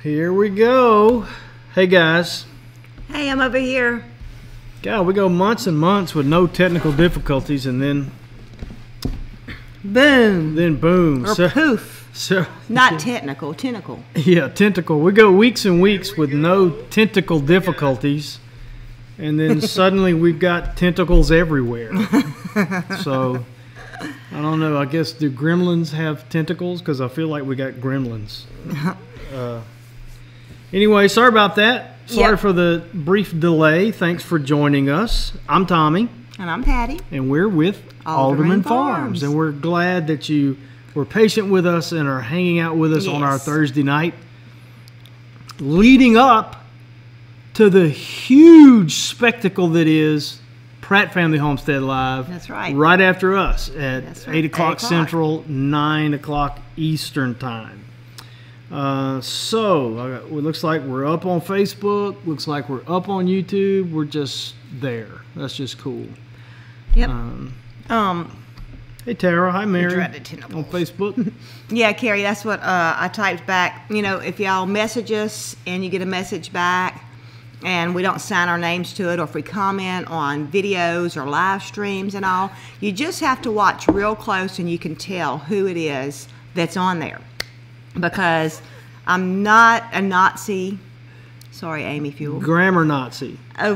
Here we go. Hey guys. Hey, I'm over here. God, we go months and months with no technical difficulties, and then boom. Then boom. Or poof. Not technical, tentacle. Yeah, tentacle. We go weeks and weeks with no tentacle difficulties, and then suddenly we've got tentacles everywhere. So, I don't know. I guess, do gremlins have tentacles? Because I feel like we got gremlins. Anyway, sorry about that. Sorry for the brief delay. Thanks for joining us. I'm Tommy. And I'm Patty. And we're with Alderman Farms. And we're glad that you were patient with us and are hanging out with us on our Thursday night, leading up to the huge spectacle that is Pratt Family Homestead Live. That's right. Right after us at 8 o'clock Central, 9 o'clock Eastern Time. So it looks like we're up on Facebook. Looks like we're up on YouTube. We're just there. That's just cool. Yep. Hey Tara. Hi Mary. On Facebook. Yeah, Carrie. That's what I typed back. You know, if y'all message us and you get a message back, and we don't sign our names to it, or if we comment on videos or live streams and all, you just have to watch real close, and you can tell who it is that's on there. Because I'm not a Nazi. Sorry, Amy, if you will. Grammar Nazi. I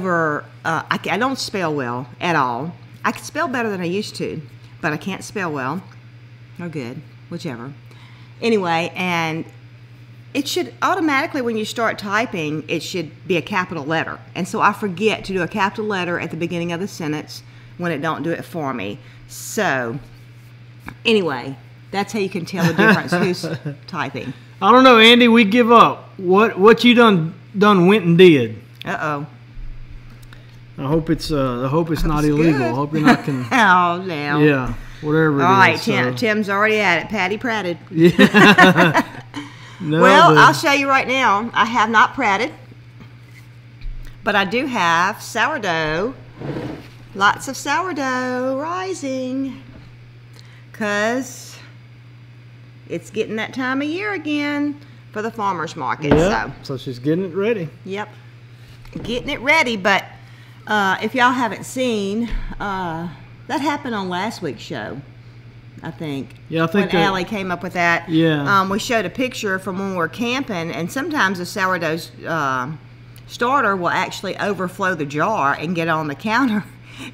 don't spell well at all. I can spell better than I used to, but I can't spell well. Or good, whichever. Anyway, and it should automatically, when you start typing, it should be a capital letter. And so I forget to do a capital letter at the beginning of the sentence when it don't do it for me. So, anyway. That's how you can tell the difference who's typing. I don't know, Andy. We give up. What you done went and did? Uh-oh. I hope it's not illegal. Good. I hope you're not Oh, now. Yeah, whatever. All right, is, Tim's already at it. Patty pratted. Yeah. No, well, I'll show you right now. I have not pratted, but I do have sourdough. Lots of sourdough rising, 'cause it's getting that time of year again for the farmer's market. Yeah, so she's getting it ready. Yep, getting it ready. But if y'all haven't seen, that happened on last week's show, I think. Yeah, I think when Allie came up with that. Yeah. We showed a picture from when we were camping, and sometimes the sourdough starter will actually overflow the jar and get on the counter.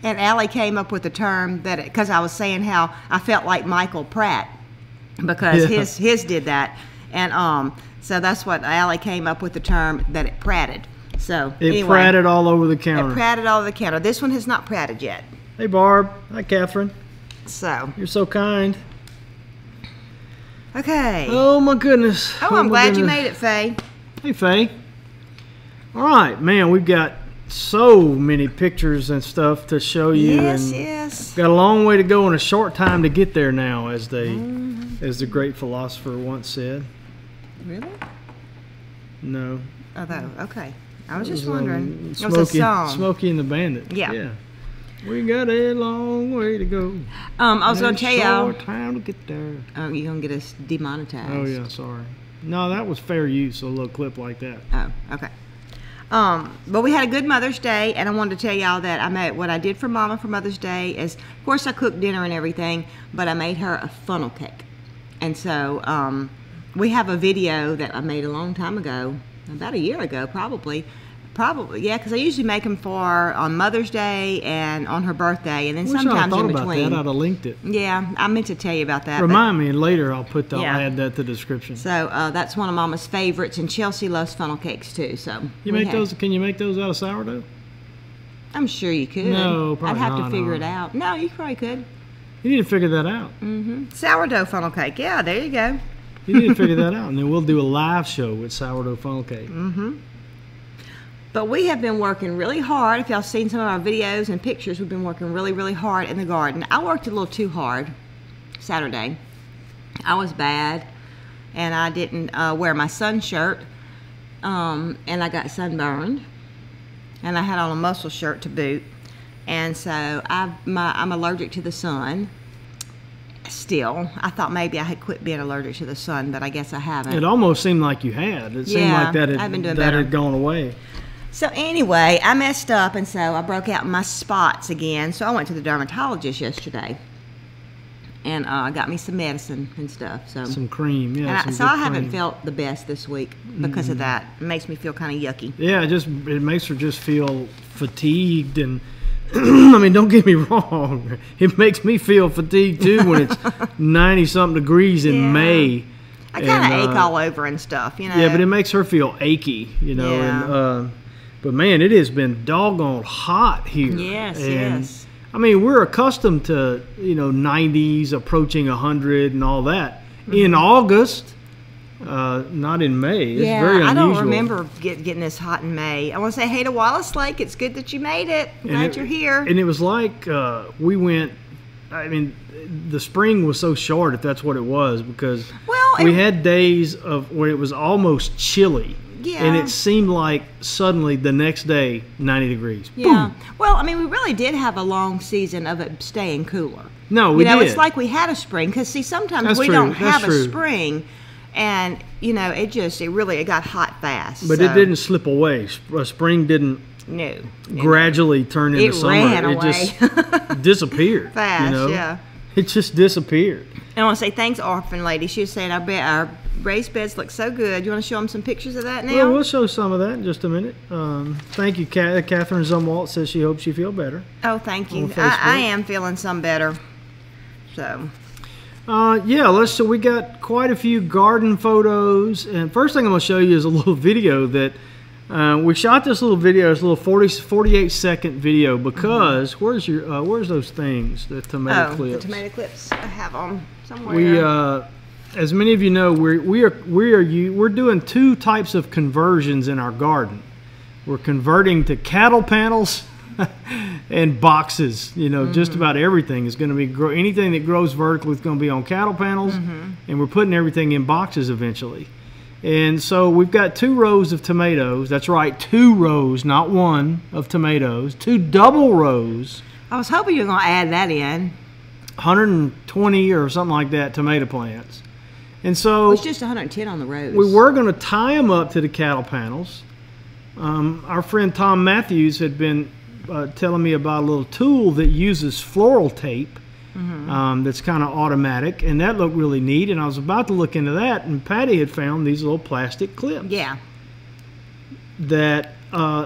And Allie came up with the term that, because I was saying how I felt like Michael Pratt, because his did that, and so that's what Allie came up with, the term that it pratted. So it pratted all over the counter. It pratted all over the counter. This one has not pratted yet. Hey Barb. Hi Catherine. So you're so kind. Okay. Oh my goodness. Oh, I'm glad you made it, Faye. Hey Faye. All right, man. We've got so many pictures and stuff to show you. Yes, and yes. Got a long way to go and a short time to get there now, as as the great philosopher once said. Really? No. Oh, okay. I was just wondering. It was a Smokey, song. Smokey and the Bandit. Yeah. We got a long way to go. I was going to tell y'all. Short time to get there. Oh, you're going to get us demonetized. Oh yeah, sorry. No, that was fair use. A little clip like that. Oh, okay. But we had a good Mother's Day, and I wanted to tell y'all that I made what I did for Mama for Mother's Day is, of course, I cooked dinner and everything, but I made her a funnel cake. And so we have a video that I made a long time ago, about a year ago, probably, yeah, because I usually make them for on Mother's Day and on her birthday, and then sometimes in between. About that. I'd have linked it. Yeah, I meant to tell you about that. Remind me, and later I'll add that to the description. So that's one of Mama's favorites, and Chelsea loves funnel cakes too. So you make those? Can you make those out of sourdough? I'm sure you could. No, probably I'd have to figure it out. No, you probably could. You need to figure that out. Sourdough funnel cake. Yeah, there you go. You need to figure that out, and then we'll do a live show with sourdough funnel cake. But we have been working really hard. If y'all seen some of our videos and pictures, we've been working really, really hard in the garden. I worked a little too hard Saturday. I was bad, and I didn't wear my sun shirt, and I got sunburned, and I had on a muscle shirt to boot, and so I'm allergic to the sun, still. I thought maybe I had quit being allergic to the sun, but I guess I haven't. It almost seemed like you had. It seemed like that I've been doing that better. had gone away. So anyway, I messed up, and so I broke out my spots again. So I went to the dermatologist yesterday, and got me some medicine and stuff. So some cream, yeah. And I haven't felt the best this week because of that. It makes me feel kind of yucky. Yeah, it makes her just feel fatigued, and I mean, don't get me wrong, it makes me feel fatigued too when it's 90-something degrees in May. I kind of ache all over and stuff, you know. Yeah, but it makes her feel achy, you know. Yeah. And but man, it has been doggone hot here. Yes, and, yes. I mean, we're accustomed to 90s approaching 100 and all that in August, not in May. It's very unusual. I don't remember getting this hot in May. I want to say hey to Wallace Lake. It's good that you made it. Glad you're here. And it was like we went. I mean, the spring was so short, if that's what it was, because we had days where it was almost chilly. Yeah. And it seemed like suddenly the next day, 90 degrees. Yeah. Boom. Well, I mean, we really did have a long season of it staying cooler. No, we did. It's like we had a spring, because see, sometimes we don't have a spring, and it got hot fast. But it didn't slip away. Spring didn't gradually turn into summer. Ran away. Just disappeared. Fast, yeah. It just disappeared. And I want to say thanks, Orphan Lady. She was saying our raised beds look so good. You want to show them some pictures of that now? Well, we'll show some of that in just a minute. Thank you, Catherine Zumwalt says she hopes you feel better. Oh, thank you. I am feeling some better. So. So we got quite a few garden photos. And first thing I'm going to show you is a little video that we shot. This little video. It's a little 48-second video because where's those things? The tomato clips. The tomato clips. I have them somewhere. As many of you know, we're doing two types of conversions in our garden. We're converting to cattle panels and boxes. Just about everything is going to be anything that grows vertically is going to be on cattle panels, and we're putting everything in boxes eventually. And so we've got 2 rows of tomatoes. That's right, 2 rows, not one, of tomatoes. 2 double rows. I was hoping you were going to add that in. 120 or something like that tomato plants. And so it's just 110 on the rows. We were going to tie them up to the cattle panels. Our friend Tom Matthews had been telling me about a little tool that uses floral tape. That's kind of automatic, and that looked really neat. And I was about to look into that, and Patty had found these little plastic clips. Yeah. That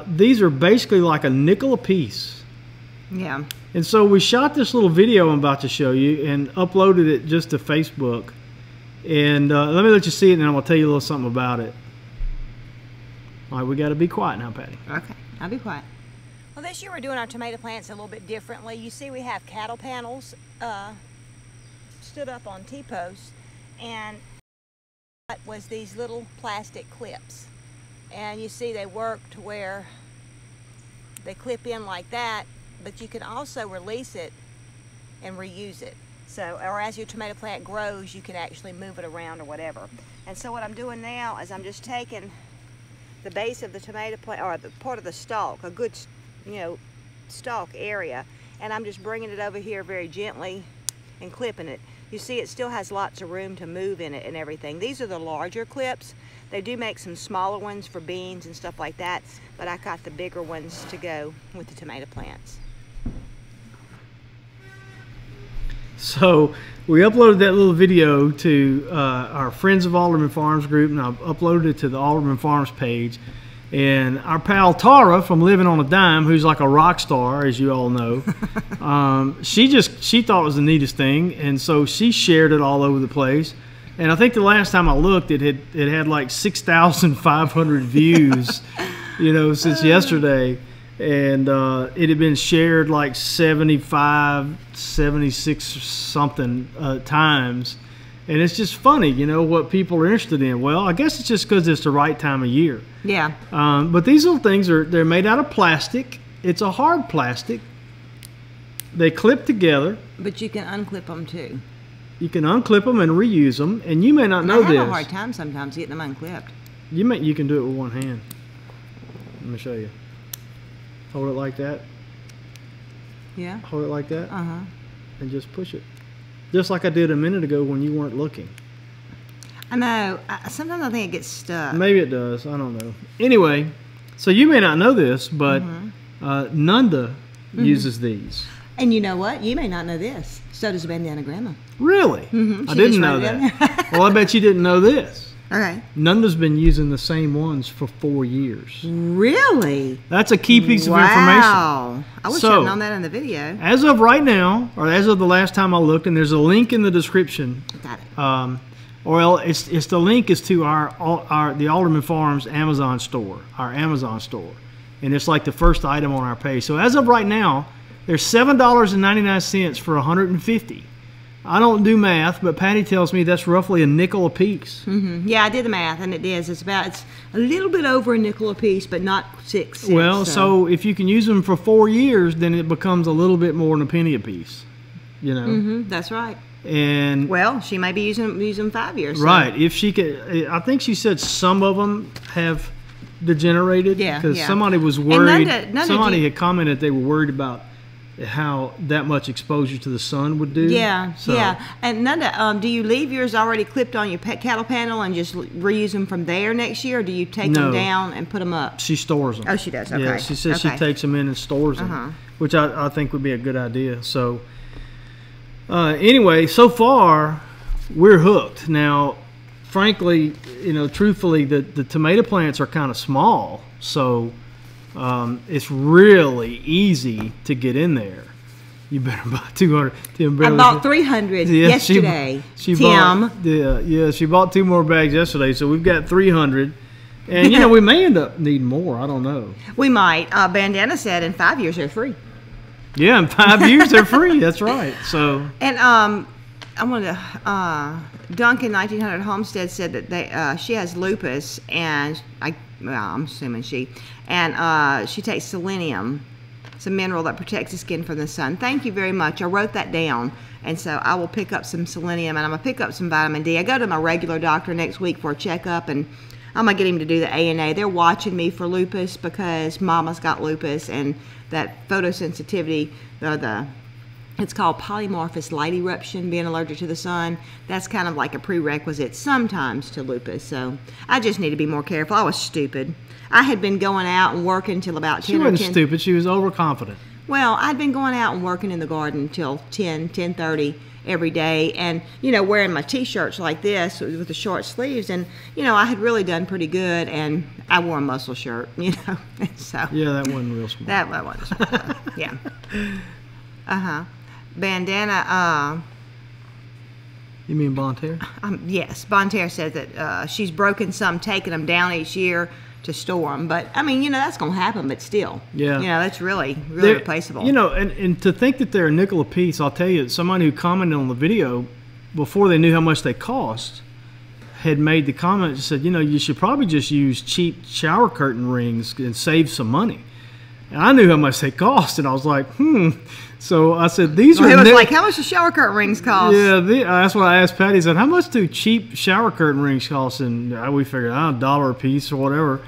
these are basically like a nickel a piece. Yeah. And so we shot this little video I'm about to show you and uploaded it just to Facebook. And let me let you see it, and then I'm going to tell you a little something about it. All right, we got to be quiet now, Patty. Okay, I'll be quiet. Well, this year we're doing our tomato plants a little bit differently. You see we have cattle panels stood up on T-posts, and what was these little plastic clips. And you see they work to where they clip in like that, but you can also release it and reuse it. So, or as your tomato plant grows, you can actually move it around or whatever. And so what I'm doing now is I'm just taking the base of the tomato plant, or the part of the stalk, a good, stalk area, and I'm just bringing it over here very gently and clipping it. You see it still has lots of room to move in it and everything. These are the larger clips. They do make some smaller ones for beans and stuff like that, but I got the bigger ones to go with the tomato plants. So we uploaded that little video to our Friends of Alderman Farms group, and I've uploaded it to the Alderman Farms page. And our pal Tara from Living on a Dime, who's like a rock star, as you all know, she thought it was the neatest thing, and so she shared it all over the place. And I think the last time I looked, it had like 6,500 views, since yesterday. And it had been shared like 75, 76 something times. And it's just funny, what people are interested in. Well, I guess it's just because it's the right time of year. Yeah. But these little things they're made out of plastic. It's a hard plastic. They clip together. But you can unclip them too. You can unclip them and reuse them. And you may not know this. I have a hard time sometimes getting them unclipped. You can do it with one hand. Let me show you. Hold it like that. Yeah. Hold it like that. Uh-huh. And just push it. Just like I did a minute ago when you weren't looking. I know. Sometimes I think it gets stuck. Maybe it does. I don't know. Anyway, so you may not know this, but Nunda uses these. And you know what? You may not know this. So does Bandana Grandma. Really? I didn't know that. Well, I bet you didn't know this. Okay. Nunda's been using the same ones for 4 years. Really? That's a key piece of information. Wow. I wish I'd known that in the video. As of right now, or as of the last time I looked, and there's a link in the description. Got it. It's the link is to the Alderman Farms Amazon store, our Amazon store, and it's like the first item on our page. So as of right now, there's $7.99 for 150. I don't do math, but Patty tells me that's roughly a nickel a piece. Yeah, I did the math, and it is. It's a little bit over a nickel a piece, but not 6 cents. Well, so if you can use them for 4 years, then it becomes a little bit more than a penny a piece. You know. That's right. And well, she may be using 5 years. So. Right. If she could, I think she said some of them have degenerated. Yeah. Because somebody was worried. Nunda somebody had commented they were worried about how that much exposure to the sun would do. Yeah. So. Yeah. And Nunda, do you leave yours already clipped on your cattle panel and just reuse them from there next year, or do you take them down and put them up? She stores them. Oh, she does. Okay. Yeah. She says she takes them in and stores them, which I think would be a good idea. So. Anyway, so far we're hooked. Now, frankly, truthfully, the tomato plants are kind of small, so it's really easy to get in there. You better buy 200. I bought 300 yesterday. She bought 2 more bags yesterday, so we've got 300. And we may end up needing more. I don't know. We might. Bandana said in 5 years they're free. Yeah, in 5 years they're free. That's right. So and I wanted to. Duncan 1900 Homestead said that she has lupus, and I'm assuming she takes selenium. It's a mineral that protects the skin from the sun. Thank you very much. I wrote that down, and so I will pick up some selenium, and I'm gonna pick up some vitamin D. I go to my regular doctor next week for a checkup, and I'm gonna get him to do the ANA. They're watching me for lupus because Mama's got lupus, and that photosensitivity, it's called polymorphous light eruption, being allergic to the sun. That's kind of like a prerequisite sometimes to lupus. So I just need to be more careful. I was stupid. I had been going out and working until about 10 She wasn't stupid. She was overconfident. Well, I'd been going out and working in the garden till 10:30 every day, and wearing my t-shirts like this with the short sleeves, and I had really done pretty good, and I wore a muscle shirt, so yeah, that wasn't real smart. That wasn't smart. Yeah. Bandana. You mean Bonterre? Yes, Bonterre says that she's broken some, taking them down each year to store them, but I mean, that's going to happen, but still, that's really replaceable. And to think that they're a nickel a piece, I'll tell you, someone who commented on the video before they knew how much they cost had made the comment and said, you should probably just use cheap shower curtain rings and save some money. And I knew how much they cost, and I was like, So I said, these are... It was like, how much do shower curtain rings cost? Yeah, that's what I asked Patty. I said, how much do cheap shower curtain rings cost? And we figured, $1 a piece or whatever.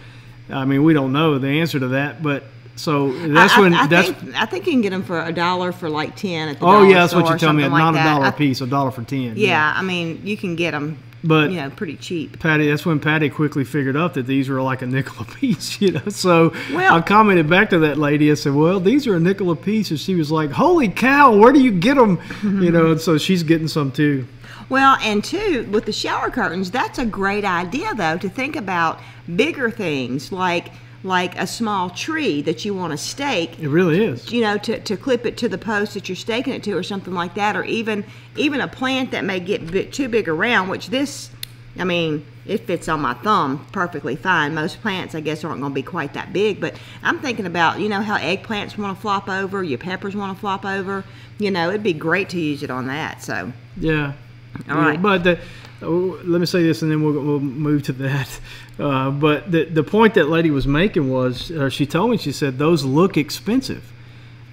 I mean, we don't know the answer to that, but... So that's I think you can get them for $1 for like 10 at the dollar store. Oh yeah, that's what you tell me. Not like $1 a piece, $1 for 10. Yeah, I mean you can get them, but pretty cheap. Patty, that's when Patty quickly figured out that these were like a nickel a piece. So I commented back to that lady. I said, "Well, these are a nickel a piece," and she was like, "Holy cow, where do you get them?" And so she's getting some too. Well, and too, with the shower curtains, that's a great idea though to think about bigger things like a small tree that you want to stake. It really is. To clip it to the post that you're staking it to or something like that, or even a plant that may get too big around, which this, I mean, it fits on my thumb perfectly fine. Most plants, I guess, aren't going to be quite that big, but I'm thinking about, how eggplants want to flop over, your peppers want to flop over, it'd be great to use it on that, so. Yeah. All right. But let me say this, and then we'll move to that. But the point that lady was making was, she told me, she said, those look expensive.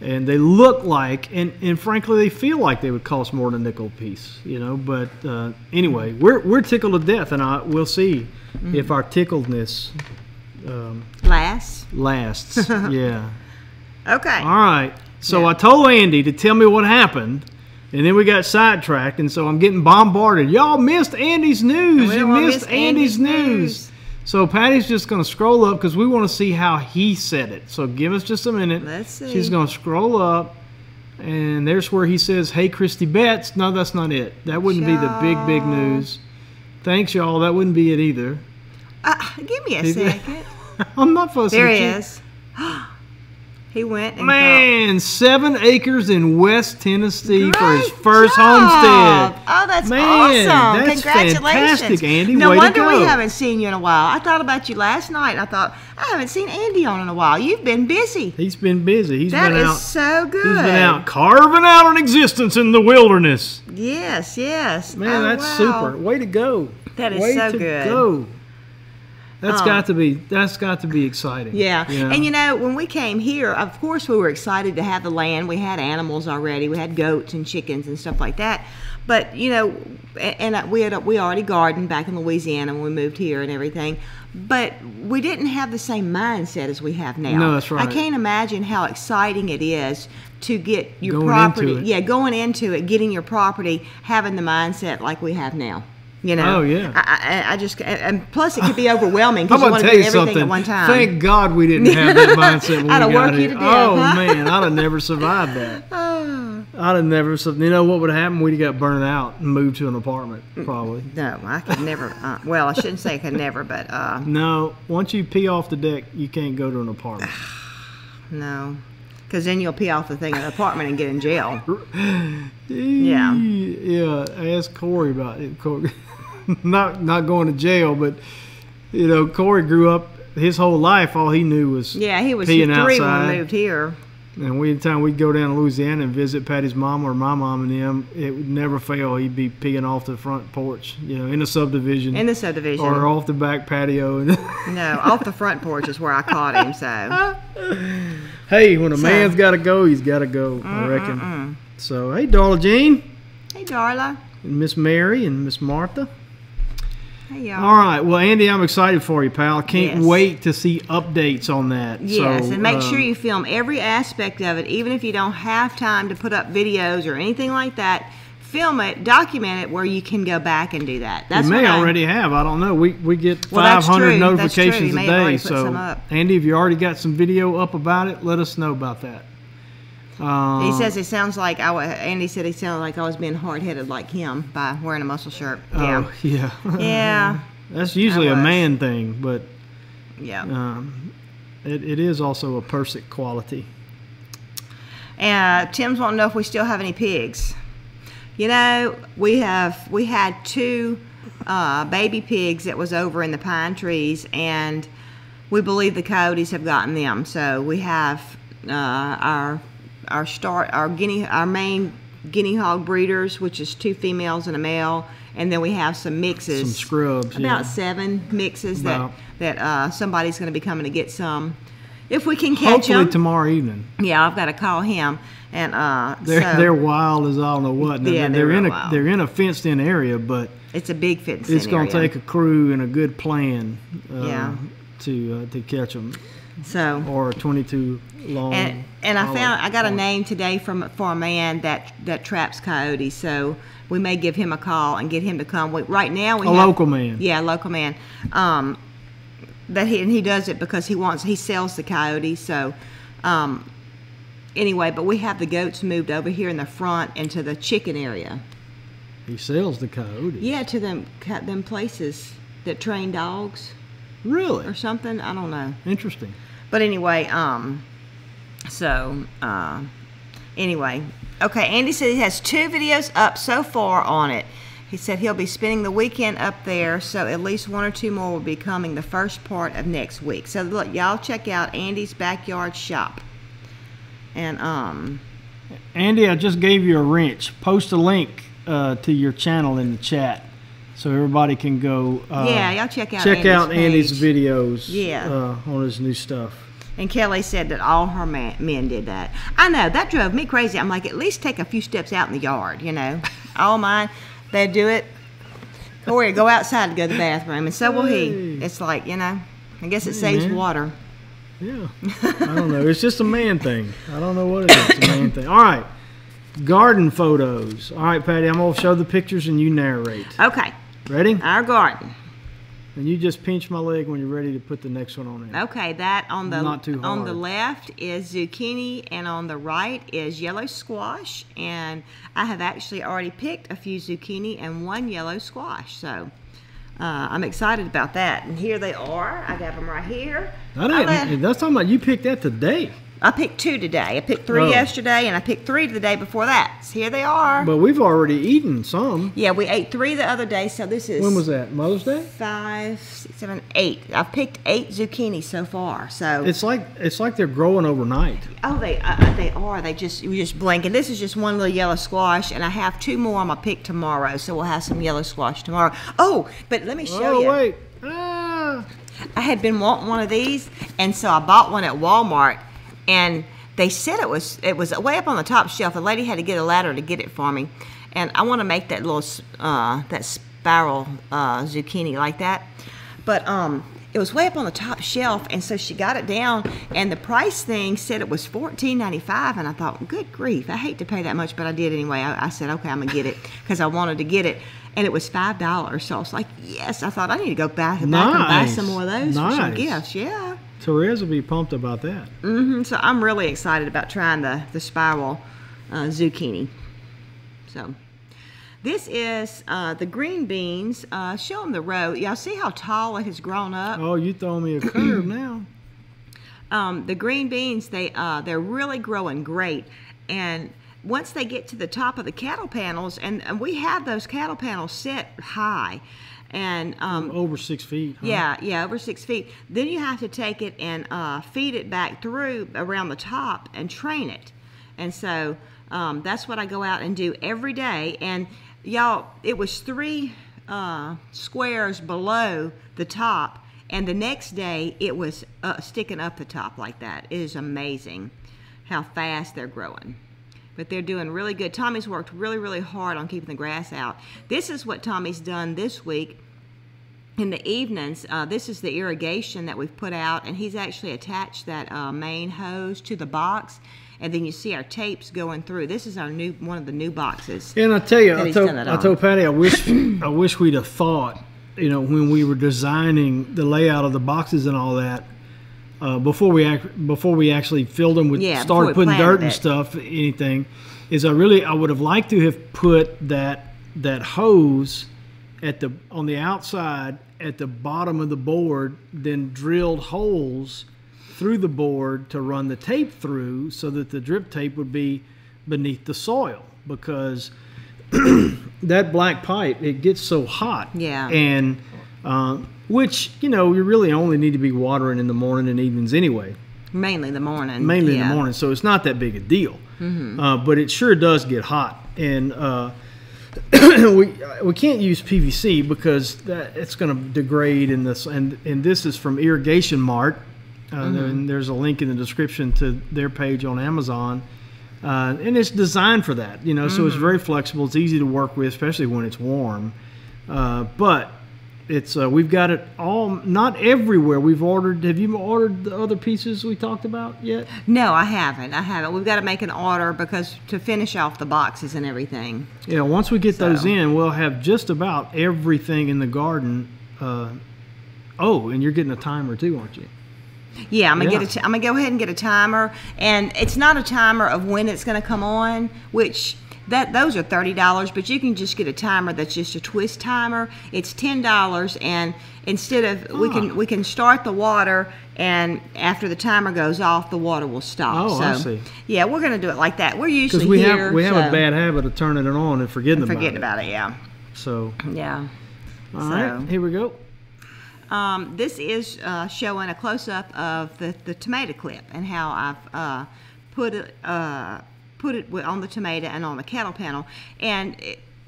And they look like, and frankly, they feel like they would cost more than a nickel a piece, But anyway, we're tickled to death, and we'll see if our tickledness lasts. Yeah. Okay. All right. So I told Andy to tell me what happened And then we got sidetracked, and so I'm getting bombarded. Y'all missed Andy's news. You missed Andy's news. So Patty's just going to scroll up because we want to see how he said it. So give us just a minute. Let's see. She's going to scroll up, and there's where he says, "Hey, Christy Betts." No, that's not it. That wouldn't be the big news. Thanks, y'all. That wouldn't be it either. Give me a second. I'm not fussing. There he is. He went and Man, 7 acres in West Tennessee for his first job. homestead. Oh, that's Man, awesome. That's Congratulations. fantastic, Andy. No Way wonder to go. we haven't seen you in a while. I thought about you last night, and I thought, I haven't seen Andy on in a while. You've been busy. He's been busy. He's That been is out. so good. He's been out carving out an existence in the wilderness. Yes, yes. Man, that's super. Way to go. That is Way so to good. Go. That's got to be exciting. Yeah. You know? And you know, when we came here, of course we were excited to have the land. We had animals already. We had goats and chickens and stuff like that. But, you know, and we already gardened back in Louisiana when we moved here and everything. But we didn't have the same mindset as we have now. No, that's right. I can't imagine how exciting it is to get your Going property. into it. Yeah, going into it, getting your property, having the mindset like we have now. You know, Oh, yeah. I just, and plus it could be overwhelming I'm because you gonna want to tell do you everything something. at one time. Thank God we didn't have that mindset when I'd we have got worked you here. to death, Oh huh? man, I'd have never survived that. I'd have never. You know what would have happened? We'd have got burned out and moved to an apartment, probably. No, I could never. Well, I shouldn't say I could never, but No, once you pee off the deck, you can't go to an apartment. no, because then you'll pee off the thing in the apartment and get in jail. Yeah. Yeah. Ask Corey about it. Corey, not going to jail, but you know, Corey grew up his whole life. All he knew was Yeah, he was peeing 3 outside. when we moved here. And anytime we'd go down to Louisiana and visit Patty's mom or my mom and them, it would never fail. He'd be peeing off the front porch, you know, in the subdivision. In the subdivision. Or off the back patio. No, off the front porch is where I caught him. So. Hey, when a man's got to go, he's got to go, I reckon. So, hey, Darla Jean. Hey, Darla. And Miss Mary and Miss Martha. Hey, y'all. All right. Well, Andy, I'm excited for you, pal. I can't Yes. wait to see updates on that. Yes, so, and make sure you film every aspect of it, even if you don't have time to put up videos or anything like that. Film it, document it, where you can go back and do that. That's you may what already have. I don't know. We get Well, that's 500 true. That's true. notifications You may a have already day. put So, some up. Andy, if you already got some video up about it, let us know about that. He says it sounds like Andy said he sounded like I was being hard-headed like him by wearing a muscle shirt. Yeah, Oh, yeah. yeah, That's usually I a was. man thing, but yeah. it is also a Persic quality. And Tim's wanting to know if we still have any pigs. You know, we had 2 baby pigs that was over in the pine trees, and we believe the coyotes have gotten them. So we have our main guinea hog breeders, which is 2 females and a male, and then we have some mixes. Some scrubs, About yeah. 7 mixes About. that somebody's going to be coming to get some. If we can catch Hopefully them. tomorrow evening. Yeah, I've got to call him. And They're wild as I don't know what. Now, Yeah, they're in a fenced-in area, but it's a big fence. it's going to take a crew and a good plan Yeah. to catch them. So Or a 22 long. and I got a name today for a man that traps coyotes. So we may give him a call and get him to come. Right now we have local man. Yeah, local man. That he does it because he sells the coyotes. So anyway, but we have the goats moved over here in the front into the chicken area. He sells the coyotes. Yeah, to them places that train dogs Really? or something. I don't know. Interesting. But anyway, anyway, okay, Andy said he has 2 videos up so far on it. He said he'll be spending the weekend up there, so at least 1 or 2 more will be coming the first part of next week. So look, y'all check out Andy's Backyard Shop. And Andy, I just gave you a wrench. Post a link to your channel in the chat so everybody can go yeah, y'all check out Andy's page. videos Yeah. on his new stuff. And Kelly said that all her men did that. I know, that drove me crazy. I'm like, at least take a few steps out in the yard, you know. All mine, they do it. Corey, go outside to go to the bathroom, and so will he. It's like, you know, I guess it saves man. water. Yeah. I don't know. It's just a man thing. I don't know what it is. It's a man thing. All right. Garden photos. All right, Patty, I'm going to show the pictures and you narrate. Okay. Ready? Our garden. And you just pinch my leg when you're ready to put the next one on there. Okay, that on the Not too hard. on the left is zucchini, and on the right is yellow squash. And I have actually already picked a few zucchini and one yellow squash, so I'm excited about that. And here they are. I got them right here. That's talking about you picked that today. I picked 2 today. I picked 3 yesterday, and I picked 3 the day before that. So here they are. But we've already eaten some. Yeah, we ate 3 the other day, so this is... When was that? Mother's Day? 5, 6, 7, 8. I've picked 8 zucchini so far. So it's like they're growing overnight. Oh, they are. You just blink. And this is just one little yellow squash, and I have 2 more I'm gonna pick tomorrow. So we'll have some yellow squash tomorrow. Oh, but let me show you. Oh wait. Ah. I had been wanting one of these, and so I bought one at Walmart. And they said it was way up on the top shelf. The lady had to get a ladder to get it for me. And I want to make that little that spiral zucchini like that. But it was way up on the top shelf, and so she got it down. And the price thing said it was $14.95, and I thought, good grief, I hate to pay that much, but I did anyway. I said, okay, I'm gonna get it because I wanted to get it. And it was $5. So I was like, yes. I thought I need to go back and buy some more of those for some gifts. Yeah. Therese will be pumped about that. So I'm really excited about trying the spiral zucchini. So this is the green beans. Show them the row. Y'all see how tall it has grown up? Oh, you throwing me a curve now. The green beans, they're really growing great. And once they get to the top of the cattle panels, and we have those cattle panels set high, and over 6 feet. Huh? Yeah, over 6 feet. Then you have to take it and feed it back through around the top and train it. And so that's what I go out and do every day. And y'all, it was 3 squares below the top, and the next day it was sticking up the top like that. It is amazing how fast they're growing. But they're doing really good. Tommy's worked really, really hard on keeping the grass out. This is what Tommy's done this week. In the evenings, this is the irrigation that we've put out, and he's actually attached that main hose to the box, and then you see our tapes going through. This is our one of the new boxes. And I tell you, I told Patty, I wish we'd have thought, when we were designing the layout of the boxes and all that, before we actually filled them with started putting dirt and stuff, anything, is I would have liked to have put that hose on the outside at the bottom of the board, then drilled holes through the board to run the tape through so that the drip tape would be beneath the soil, because that black pipe, it gets so hot. Yeah. And which, you really only need to be watering in the morning and evenings anyway. Mainly the morning. Mainly in the morning, so it's not that big a deal. But it sure does get hot. And we can't use PVC because it's going to degrade in this. And this is from irrigation-mart. And there's a link in the description to their page on Amazon. And it's designed for that, so it's very flexible. It's easy to work with, especially when it's warm. But it's we've got it all, not everywhere. We've ordered. Have you ordered the other pieces we talked about yet? No, I haven't. We've got to make an order because to finish off the boxes and everything. Yeah, once we get those in, we'll have just about everything in the garden. Oh, and you're getting a timer too, aren't you? Yeah, I'm gonna go ahead and get a timer, and it's not a timer of when it's gonna come on, which those are $30, but you can just get a timer that's just a twist timer. It's $10, and instead of we can start the water, and after the timer goes off, the water will stop. Oh, I see. Yeah, we're gonna do it like that. We're usually because we have a bad habit of turning it on and forgetting about it. Yeah. So yeah. All right, here we go. This is showing a close-up of the tomato clip and how I've put it on the tomato and on the cattle panel. And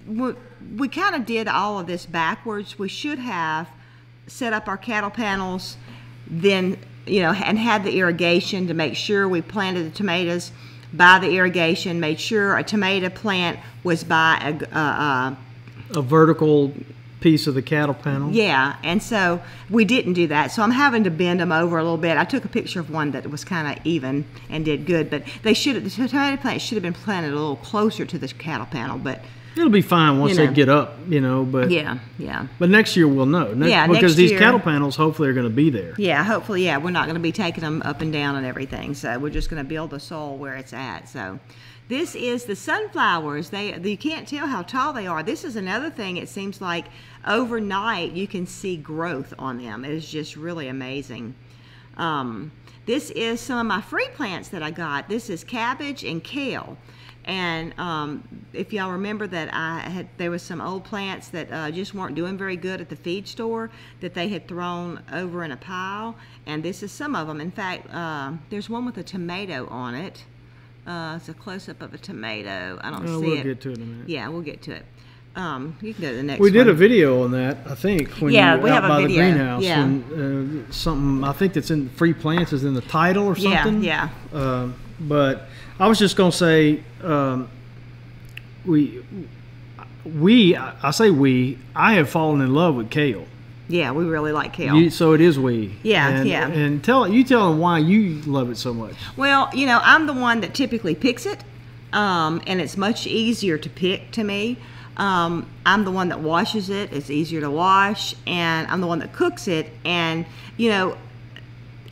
we kind of did all of this backwards. We should have set up our cattle panels, then and had the irrigation to make sure we planted the tomatoes by the irrigation, made sure a tomato plant was by a vertical piece of the cattle panel. Yeah, and so we didn't do that. So I'm having to bend them over a little bit. I took a picture of one that was kind of even and did good, but the tomato plant should have been planted a little closer to the cattle panel, but it'll be fine once they get up, but yeah. But next year we'll know. Because next these year, cattle panels hopefully are going to be there. Yeah, hopefully, we're not going to be taking them up and down and everything. So we're just going to build the soil where it's at. So this is the sunflowers. You can't tell how tall they are. This is another thing. It seems like overnight you can see growth on them. It is just really amazing. This is some of my free plants that I got. This is cabbage and kale. And if y'all remember that there was some old plants that just weren't doing very good at the feed store that they had thrown over in a pile, and this is some of them. In fact, there's one with a tomato on it. It's a close-up of a tomato. I don't see it. We'll get to it in a minute. Yeah, we'll get to it. You can go to the next We one. did a video on that, I think, when you were we out have a by video. the greenhouse. Yeah. When, something, I think that's in Free Plants is in the title or something. Yeah. But I was just going to say, I have fallen in love with kale. Yeah, we really like kale. So it is we. Yeah, And tell them why you love it so much. Well, I'm the one that typically picks it, and it's much easier to pick to me. I'm the one that washes it. It's easier to wash, and I'm the one that cooks it. And,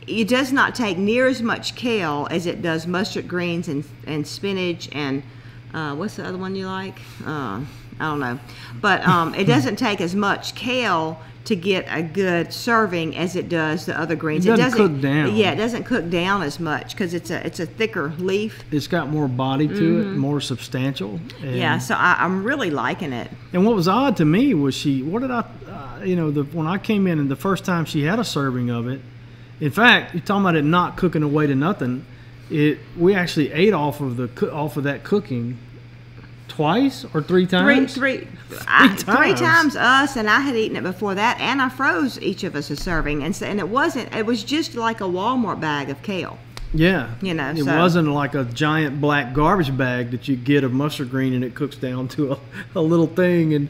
it does not take near as much kale as it does mustard greens and spinach and what's the other one you like? I don't know. But it doesn't take as much kale to get a good serving as it does the other greens. It doesn't cook down. Yeah, it doesn't cook down as much because it's a thicker leaf. It's got more body to it, more substantial. Yeah, so I'm really liking it. And what was odd to me was when I came in and the first time she had a serving of it, in fact, you're talking about it not cooking away to nothing. We actually ate off of that cooking twice or three times. Three times us, and I had eaten it before that, and I froze each of us a serving, and it was just like a Walmart bag of kale. Yeah, it wasn't like a giant black garbage bag that you get of mustard green and it cooks down to a little thing,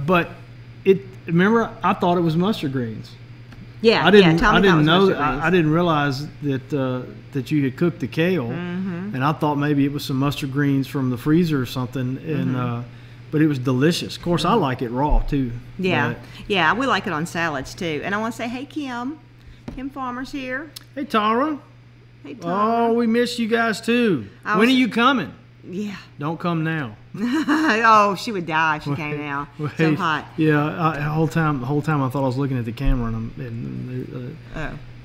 but remember I thought it was mustard greens. Yeah, I didn't know. I didn't realize that you had cooked the kale, and I thought maybe it was some mustard greens from the freezer or something. And but it was delicious. Of course, I like it raw too. Yeah, we like it on salads too. And I want to say, hey Kim Farmer's here. Hey Tara. Hey Tara. Oh, we miss you guys too. When are you coming? Yeah. Don't come now. Oh, she would die if she came now. So hot. Yeah, the whole time I thought I was looking at the camera,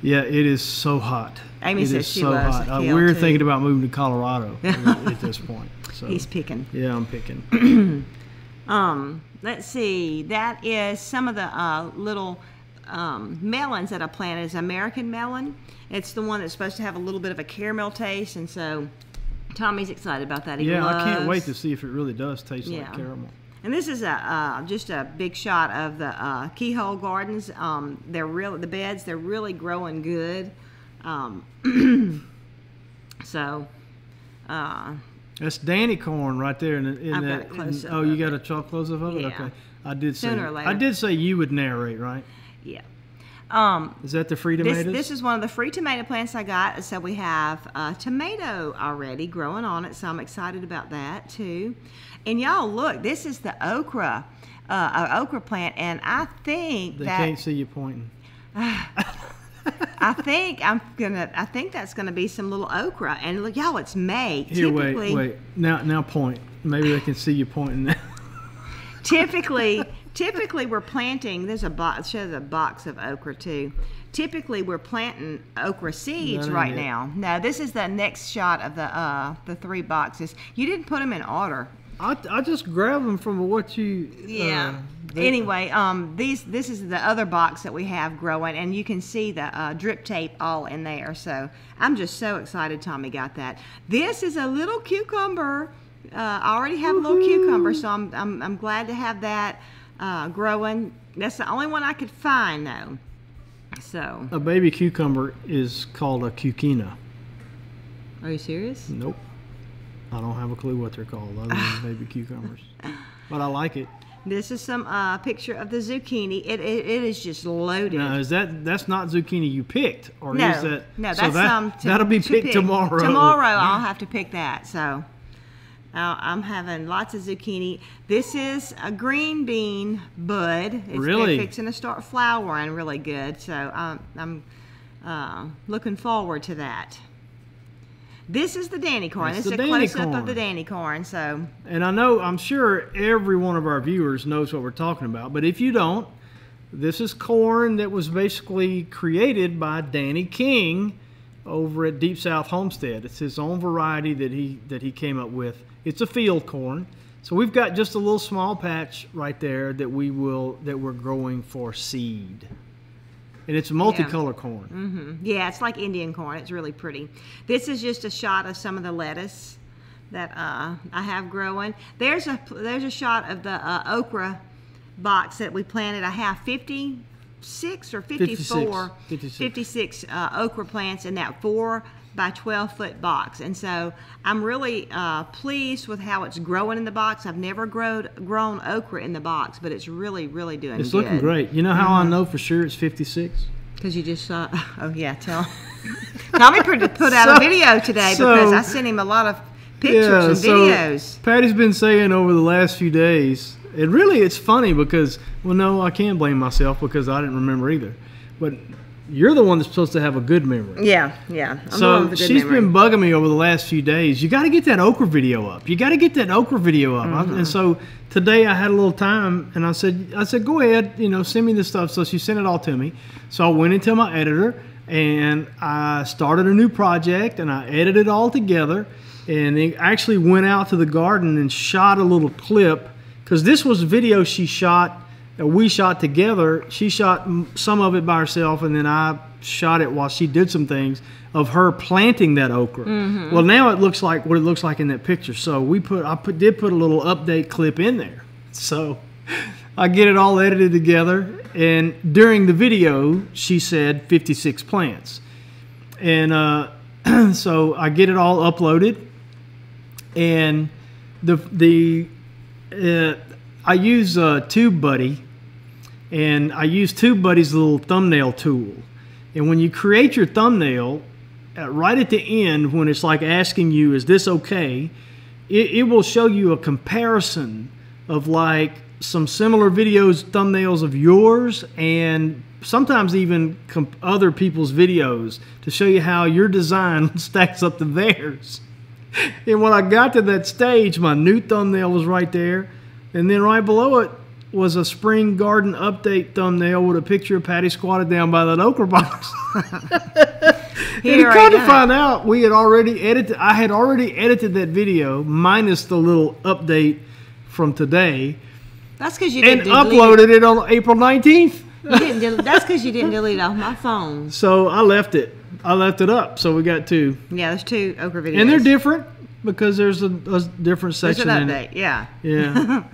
yeah, it is so hot. Amy says she loves hot. We're thinking about moving to Colorado at this point. So he's picking. Yeah, I'm picking. Let's see. That is some of the little melons that I planted. It's American melon. It's the one that's supposed to have a little bit of a caramel taste, and so Tommy's excited about that. I can't wait to see if it really does taste like caramel. And this is just a big shot of the keyhole gardens. The beds. They're really growing good. That's Danny corn right there. I've got a close-up. Oh, you got a close-up of it? Yeah. Okay. I did say. Sooner or later. I did say you would narrate, right? Yeah. Is that the free tomatoes? This is one of the free tomato plants I got. So we have a tomato already growing on it. So I'm excited about that too. And y'all look, this is the okra, okra plant, and I think they can't see you pointing. I think that's gonna be some little okra. And look, y'all, it's May. Here, wait. Now point. Maybe they can see you pointing now. Typically we're planting, there's a box, shows a box of okra too. Typically we're planting okra seeds right now. No, this is the next shot of the 3 boxes. You didn't put them in order. I just grabbed them from what you... Yeah. Anyway, this is the other box that we have growing, and you can see the drip tape all in there. So I'm just so excited Tommy got that. This is a little cucumber. I already have a little cucumber, so I'm glad to have that growing. That's the only one I could find though. So a baby cucumber is called a cucina. Are you serious? Nope. I don't have a clue what they're called other than baby cucumbers. But I like it. This is some picture of the zucchini. It is just loaded. Now, that's not zucchini you picked, or No, is that? no, so that's that'll be picked tomorrow. Tomorrow I'll have to pick that. So I'm having lots of zucchini. This is a green bean bud. Really? They're fixing to start flowering really good. So I'm looking forward to that. This is the Danny corn. This is a close-up of the Danny corn. So, and I'm sure every one of our viewers knows what we're talking about. But if you don't, this is corn that was basically created by Danny King over at Deep South Homestead. It's his own variety that he came up with. It's a field corn. So we've got just a little small patch right there that we're growing for seed. And it's multicolor corn. Mm-hmm. Yeah, it's like Indian corn. It's really pretty. This is just a shot of some of the lettuce that I have growing. There's a shot of the okra box that we planted. I have 56 or 54, 56 okra plants in that 4 by 12 foot box. And so I'm really pleased with how it's growing in the box. I've never grown okra in the box, but it's really, really doing good. It's looking great. You know how I know for sure it's 56? Because you just saw, oh yeah, Tommy put out a video today because I sent him a lot of pictures and videos. So Patty's been saying over the last few days, and really it's funny because, well, no, I can't blame myself because I didn't remember either. But you're the one that's supposed to have a good memory. Yeah. So she's been bugging me over the last few days. You got to get that okra video up. And so today I had a little time, and I said, go ahead, send me this stuff. So she sent it all to me. So I went into my editor, and I started a new project, and I edited it all together, and it actually went out to the garden and shot a little clip, because this was video she shot. We shot together. She shot some of it by herself, and then I shot it while she did some things of her planting that okra. Well, now it looks like what it looks like in that picture. So I did put a little update clip in there. So I get it all edited together, and during the video, she said 56 plants, and so I get it all uploaded, and I use TubeBuddy, and I use TubeBuddy's little thumbnail tool. And when you create your thumbnail, right at the end, when it's like asking you, is this okay, it will show you a comparison of like some similar videos, thumbnails of yours, and sometimes even other people's videos to show you how your design stacks up to theirs. And when I got to that stage, my new thumbnail was right there. And then right below it was a spring garden update thumbnail with a picture of Patty squatted down by that okra box. And come to find out, I had already edited that video minus the little update from today. That's because you didn't uploaded it on April 19th. That's because you didn't delete it off my phone. So I left it. I left it up. So we got 2. Yeah, there's 2 okra videos. And they're different because there's a different section in it. There's an update, yeah. Yeah.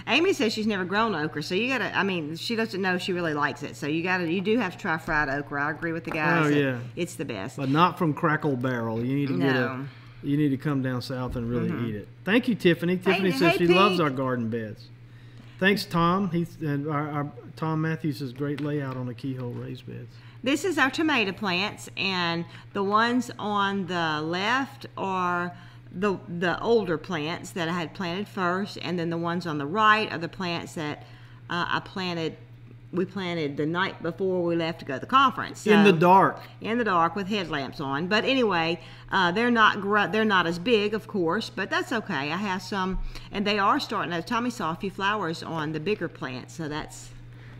Amy says she's never grown okra, so you gotta. I mean, she doesn't know she really likes it, so you do have to try fried okra. I agree with the guys. Oh yeah, it's the best. But not from Crackle Barrel. You need to you need to come down south and really eat it. Thank you, Tiffany. Tiffany says she loves our garden beds. Thanks, Tom. Our Tom Matthews has great layout on the keyhole raised beds. This is our tomato plants, and the ones on the left are the older plants that I had planted first, and then the ones on the right are the plants that we planted the night before we left to go to the conference. So, in the dark with headlamps on. But anyway, they're not as big, of course, but that's okay. I have some, and they are starting. Tommy saw a few flowers on the bigger plants, so that's.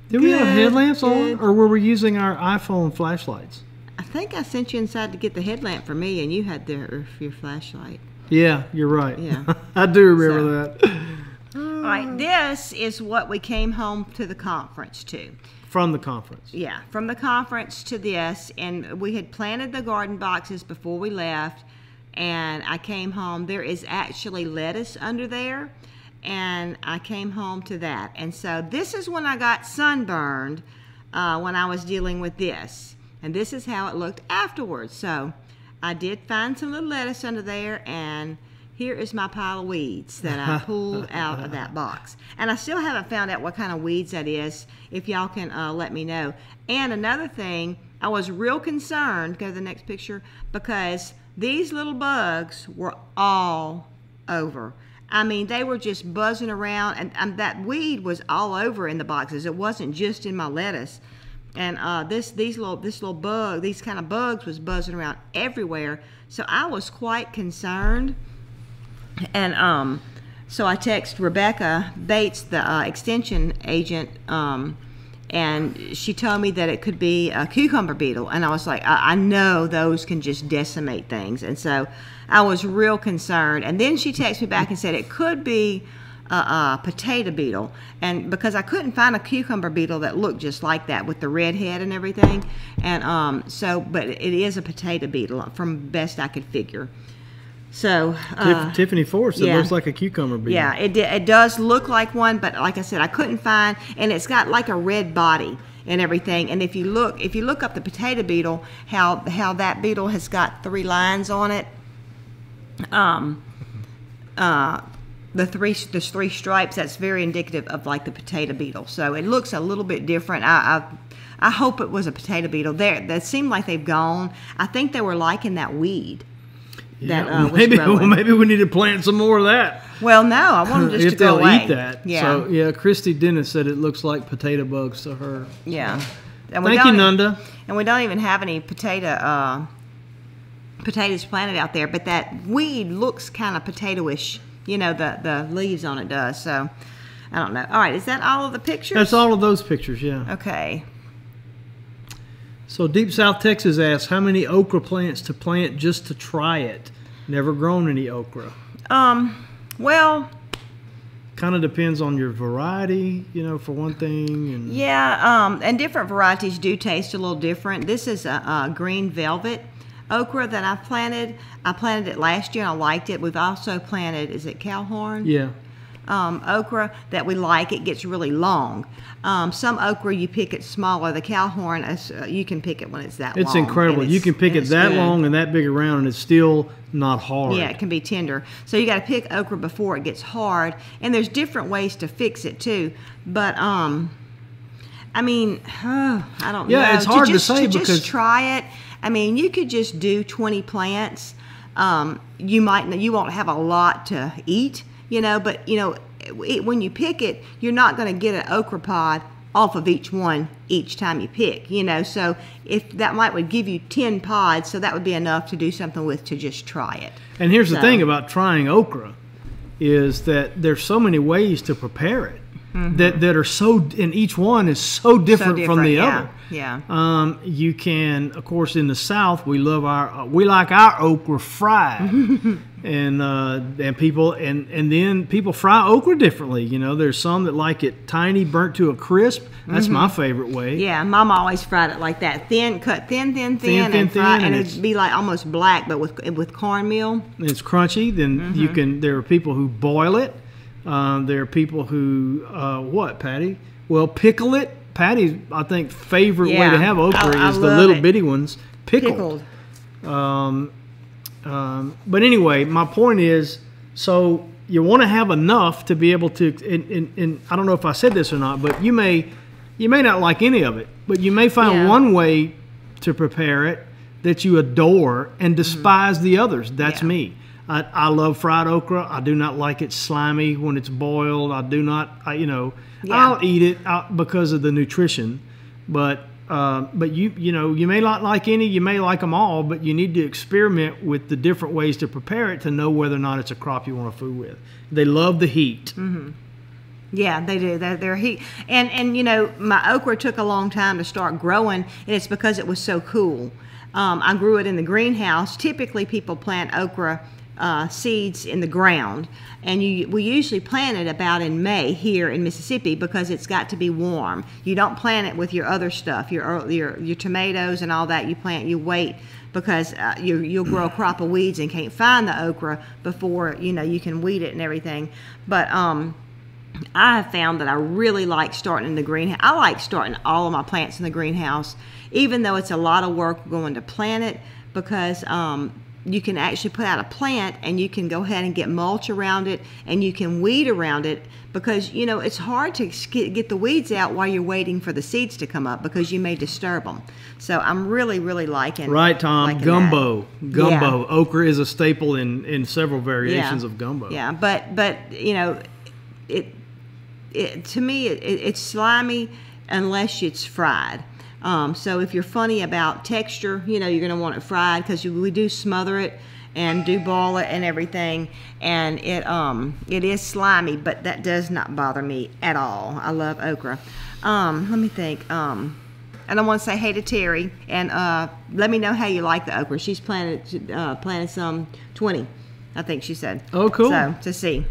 Did we have headlamps on, or were we using our iPhone flashlights? I think I sent you inside to get the headlamp for me, and you had your flashlight. Yeah, you're right. Yeah, I do remember that. All right, this is what we came home to the conference to. From the conference. Yeah, from the conference to this, and we had planted the garden boxes before we left, and I came home. There is actually lettuce under there, and I came home to that. And so this is when I got sunburned when I was dealing with this, and this is how it looked afterwards. So I did find some little lettuce under there, and here is my pile of weeds that I pulled out of that box. And I still haven't found out what kind of weeds that is. If y'all can let me know. And another thing, I was real concerned, go to the next picture, because these little bugs were all over. I mean, they were just buzzing around, and that weed was all over in the boxes. It wasn't just in my lettuce. And this kind of bugs was buzzing around everywhere. So I was quite concerned. And so I texted Rebecca Bates, the extension agent, and she told me that it could be a cucumber beetle. And I was like, I know those can just decimate things. And so I was real concerned. And then she texted me back and said it could be a potato beetle. And because I couldn't find a cucumber beetle that looked just like that with the red head and everything. And but it is a potato beetle from best I could figure. So Tiffany Forrest, it looks like a cucumber beetle. Yeah, it does look like one, but like I said, I couldn't find, and it's got like a red body and everything. And if you look up the potato beetle, how that beetle has got 3 lines on it, there's 3 stripes. That's very indicative of like the potato beetle. So it looks a little bit different. I hope it was a potato beetle. That seemed like they've gone. I think they were liking that weed. That maybe we need to plant some more of that. Well, no, I want them just to go away. If they'll eat that. Yeah. So, yeah, Christy Dennis said it looks like potato bugs to her. Yeah. And Thank you, Nanda. And we don't even have any potatoes planted out there, but that weed looks kind of potato-ish. You know, the leaves on it does. So, I don't know. All right, is that all of the pictures? That's all of those pictures, yeah. Okay. So Deep South Texas asks, how many okra plants to plant just to try it? Never grown any okra. Well, kind of depends on your variety, you know, for one thing. And yeah, and different varieties do taste a little different. This is a green velvet okra that I planted. I planted it last year and I liked it. We've also planted, is it cowhorn? Yeah. Okra that we like. It gets really long. Some okra you pick it smaller. The cowhorn, you can pick it when it's that long. It's incredible. You can pick it that long and that big around and it's still not hard. Yeah, it can be tender. So you got to pick okra before it gets hard. And there's different ways to fix it too. But I mean, I don't know. Yeah, it's hard to say because just try it. I mean, you could just do 20 plants. You won't have a lot to eat. You know, but, you know, when you pick it, you're not going to get an okra pod off of each one each time you pick, you know. So if that would give you 10 pods, so that would be enough to do something with to just try it. And here's the thing about trying okra is that there's so many ways to prepare it that are so, and each one is so different from the other. Yeah. You can, of course, in the South, we like our okra fried. And people and then people fry okra differently. You know, there's some that like it tiny, burnt to a crisp. That's my favorite way. Yeah, Mama always fried it like that, cut thin, and it'd be like almost black, but with cornmeal. It's crunchy. Then there are people who boil it. There are people who what, Patty? Well, pickle it. Patty's, I think, favorite way to have okra is the little bitty ones pickled. But anyway, my point is, so you want to have enough to be able to, and I don't know if I said this or not, but you may not like any of it, but you may find one way to prepare it that you adore and despise the others. That's me. I love fried okra. I do not like it slimy when it's boiled. I do not, I'll eat it because of the nutrition, but you may not like any, you may like them all, but you need to experiment with the different ways to prepare it to know whether or not it's a crop you want to food with. They love the heat. Yeah, they do. They're heat. And you know, my okra took a long time to start growing, and it's because it was so cool. I grew it in the greenhouse. Typically, people plant okra seeds in the ground, and we usually plant it about in May here in Mississippi because it's got to be warm. You don't plant it with your other stuff, your tomatoes and all that. You wait because you'll grow a crop of weeds and can't find the okra before you can weed it and everything. But I have found that I really like starting in the greenhouse. I like starting all of my plants in the greenhouse, even though it's a lot of work going to plant it, because you can actually put out a plant, and you can go ahead and get mulch around it, and you can weed around it, because you know it's hard to get the weeds out while you're waiting for the seeds to come up, because you may disturb them. So I'm really liking. Right, Tom. Gumbo. Yeah. Okra is a staple in several variations of gumbo. Yeah, but you know, to me it's slimy unless it's fried. So if you're funny about texture, you know, you're going to want it fried, because we do smother it and do boil it and everything, and it is slimy, but that does not bother me at all. I love okra. Let me think. And I want to say hey to Terry, and let me know how you like the okra. She's planted some 20, I think she said. Oh, cool. So to see.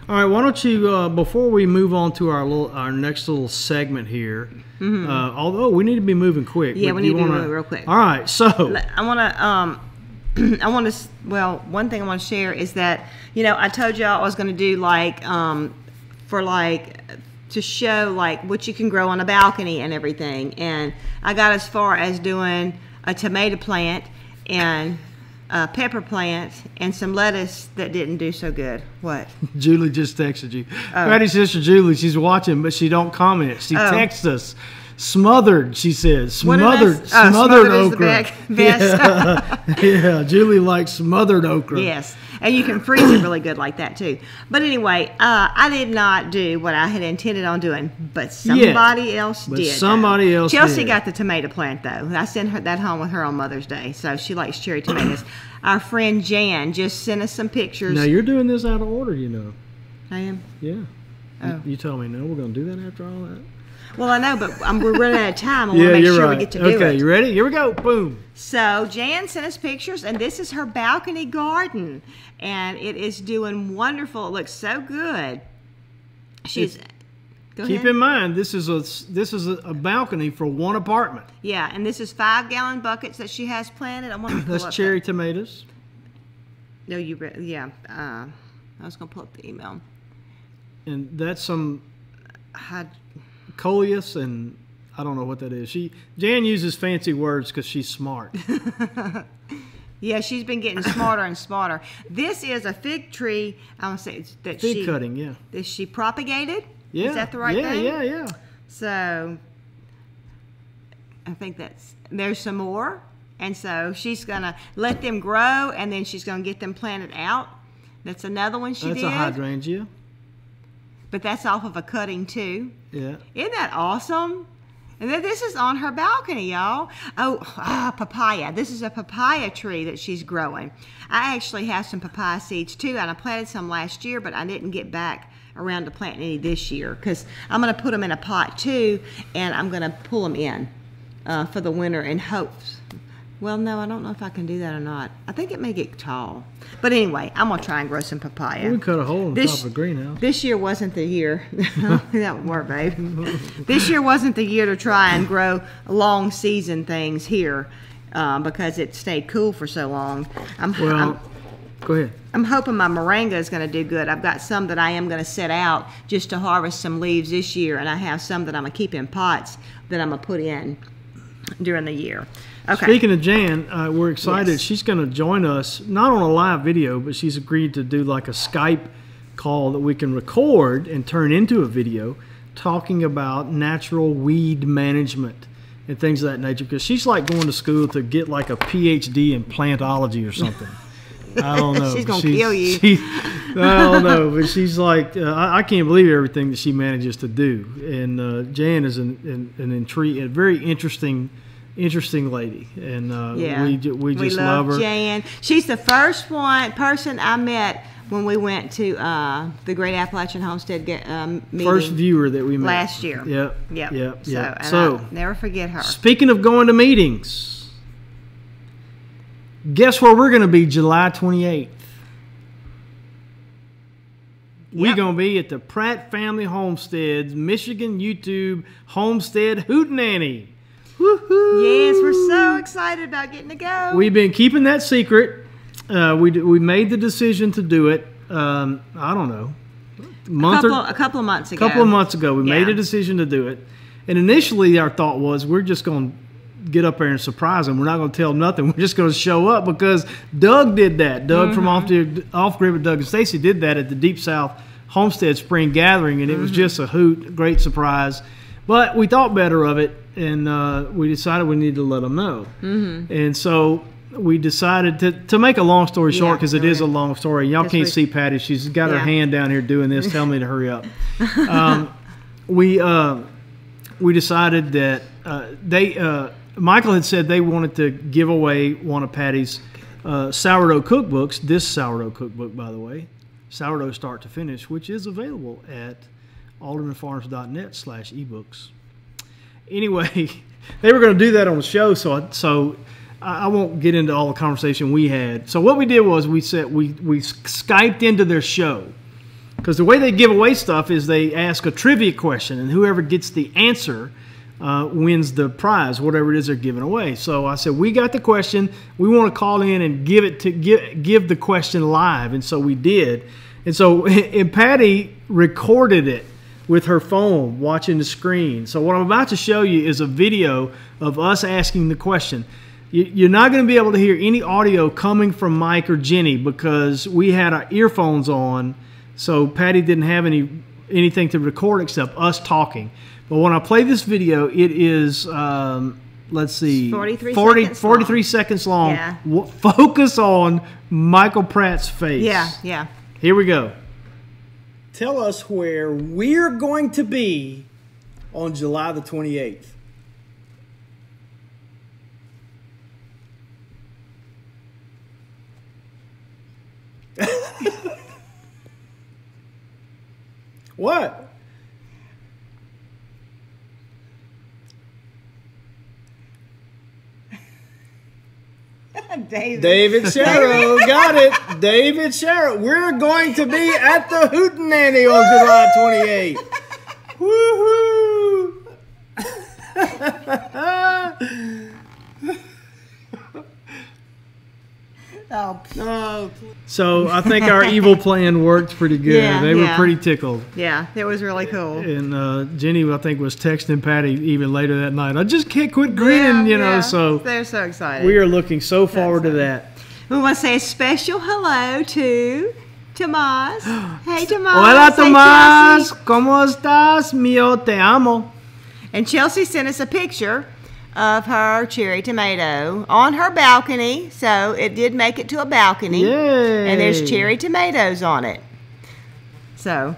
All right, why don't you, before we move on to our next little segment here, although we need to be moving quick. Yeah, we need to be moving real quick. All right, so I want to, well, one thing I want to share is that, you know, I told y'all I was going to do like, to show like what you can grow on a balcony and everything. And I got as far as doing a tomato plant and a pepper plant and some lettuce that didn't do so good. What? Julie just texted you. Patty's sister Julie, she's watching, but she don't comment. She texts us. Smothered, she says. Smothered okra. Yeah, Julie likes smothered okra. Yes, and you can freeze it really good like that too. But anyway, I did not do what I had intended on doing, but somebody else did. Somebody else Chelsea did. got the tomato plant though. I sent her that home with her on Mother's Day, so she likes cherry tomatoes. Our friend Jan just sent us some pictures. Now you're doing this out of order, you know. I am? Yeah. Oh. You told me no, we're going to do that after all that. Well, I know, but we're running out of time. I want to make sure we get to do it. Okay, you ready? Here we go. Boom. So Jan sent us pictures, and this is her balcony garden, and it is doing wonderful. It looks so good. She's keep in mind this is a balcony for one apartment. Yeah, and this is 5-gallon buckets that she has planted. I want to pull That's up cherry tomatoes. No, yeah. I was gonna pull up the email. And that's some coleus, and I don't know what that is. Jan uses fancy words because she's smart. Yeah, she's been getting smarter and smarter. This is a fig tree. I want to say that fig cutting. Yeah. That she propagated. Yeah. Is that the right thing? Yeah. So I think there's some more, and so she's gonna let them grow, and then she's gonna get them planted out. That's another one she did. That's a hydrangea. But that's off of a cutting too. Yeah. Isn't that awesome? And then this is on her balcony, y'all. Papaya. This is a papaya tree that she's growing. I actually have some papaya seeds too, and I planted some last year, but I didn't get back around to planting any this year because I'm going to put them in a pot too, and I'm going to pull them in for the winter in hopes. Well, no, I don't know if I can do that or not. I think it may get tall. But anyway, I'm going to try and grow some papaya. We cut a hole in the top of the greenhouse. This year wasn't the year. That would work, babe. This year wasn't the year to try and grow long season things here because it stayed cool for so long. Go ahead. I'm hoping my moringa is going to do good. I've got some that I am going to set out just to harvest some leaves this year, and I have some that I'm going to keep in pots that I'm going to put in during the year. Okay. Speaking of Jan, we're excited. Yes. She's going to join us, not on a live video, but she's agreed to do like a Skype call that we can record and turn into a video talking about natural weed management and things of that nature. Because she's like going to school to get like a PhD in plantology or something. I don't know. She's going to kill you. I don't know, but she's like, I can't believe everything that she manages to do. And Jan is a very interesting lady, and we just love her. Jan. She's the first person I met when we went to the Great Appalachian Homestead meeting. First viewer that we met last year. Yep. So I'll never forget her. Speaking of going to meetings, guess where we're going to be July 28th? We're going to be at the Pratt Family Homestead's Michigan YouTube Homestead Hootenanny. Woohoo! Yes, we're so excited about getting to go. We've been keeping that secret. We made the decision to do it. I don't know, a couple of months ago. We made a decision to do it. And initially, our thought was we're just going to get up there and surprise them. We're not going to tell them nothing. We're just going to show up because Doug did that. Doug from Off Grid with Doug and Stacy did that at the Deep South Homestead Spring Gathering, and it was just a hoot, great surprise. But we thought better of it, and we decided we needed to let them know. And so we decided to make a long story short, because it is a long story. Y'all can't see Patty. She's got her hand down here doing this, telling me to hurry up. We decided that Michael had said they wanted to give away one of Patty's sourdough cookbooks, this sourdough cookbook, by the way, Sourdough Start to Finish, which is available at aldermanfarms.net/ebooks. Anyway, they were going to do that on the show, so I won't get into all the conversation we had. So what we did was we Skyped into their show, because the way they give away stuff is they ask a trivia question, and whoever gets the answer wins the prize, whatever it is they're giving away. So I said, we got the question. We want to call in and give the question live, and so we did. And so and Patty recorded it with her phone, watching the screen. So what I'm about to show you is a video of us asking the question. You're not going to be able to hear any audio coming from Mike or Jenny because we had our earphones on, so Patty didn't have anything to record except us talking. But when I play this video, it is, let's see, 43 seconds long. Yeah. Focus on Michael Pratt's face. Yeah. Here we go. Tell us where we're going to be on July the 28th. What? David Sharrow, got it. David Sharrow. We're going to be at the Hootenanny on July 28th. Woohoo! Oh. So I think our evil plan worked pretty good. Yeah, they were pretty tickled. Yeah, it was really cool. And Jenny, I think, was texting Patty even later that night. I just can't quit grinning, you know. So they're so excited. We are looking so forward to that. We want to say a special hello to Tomás. Hey, Tomás. Hola, Tomás. ¿Cómo estás, mío? Te amo. And Chelsea sent us a picture of her cherry tomato on her balcony, so it did make it to a balcony. Yay. And there's cherry tomatoes on it. So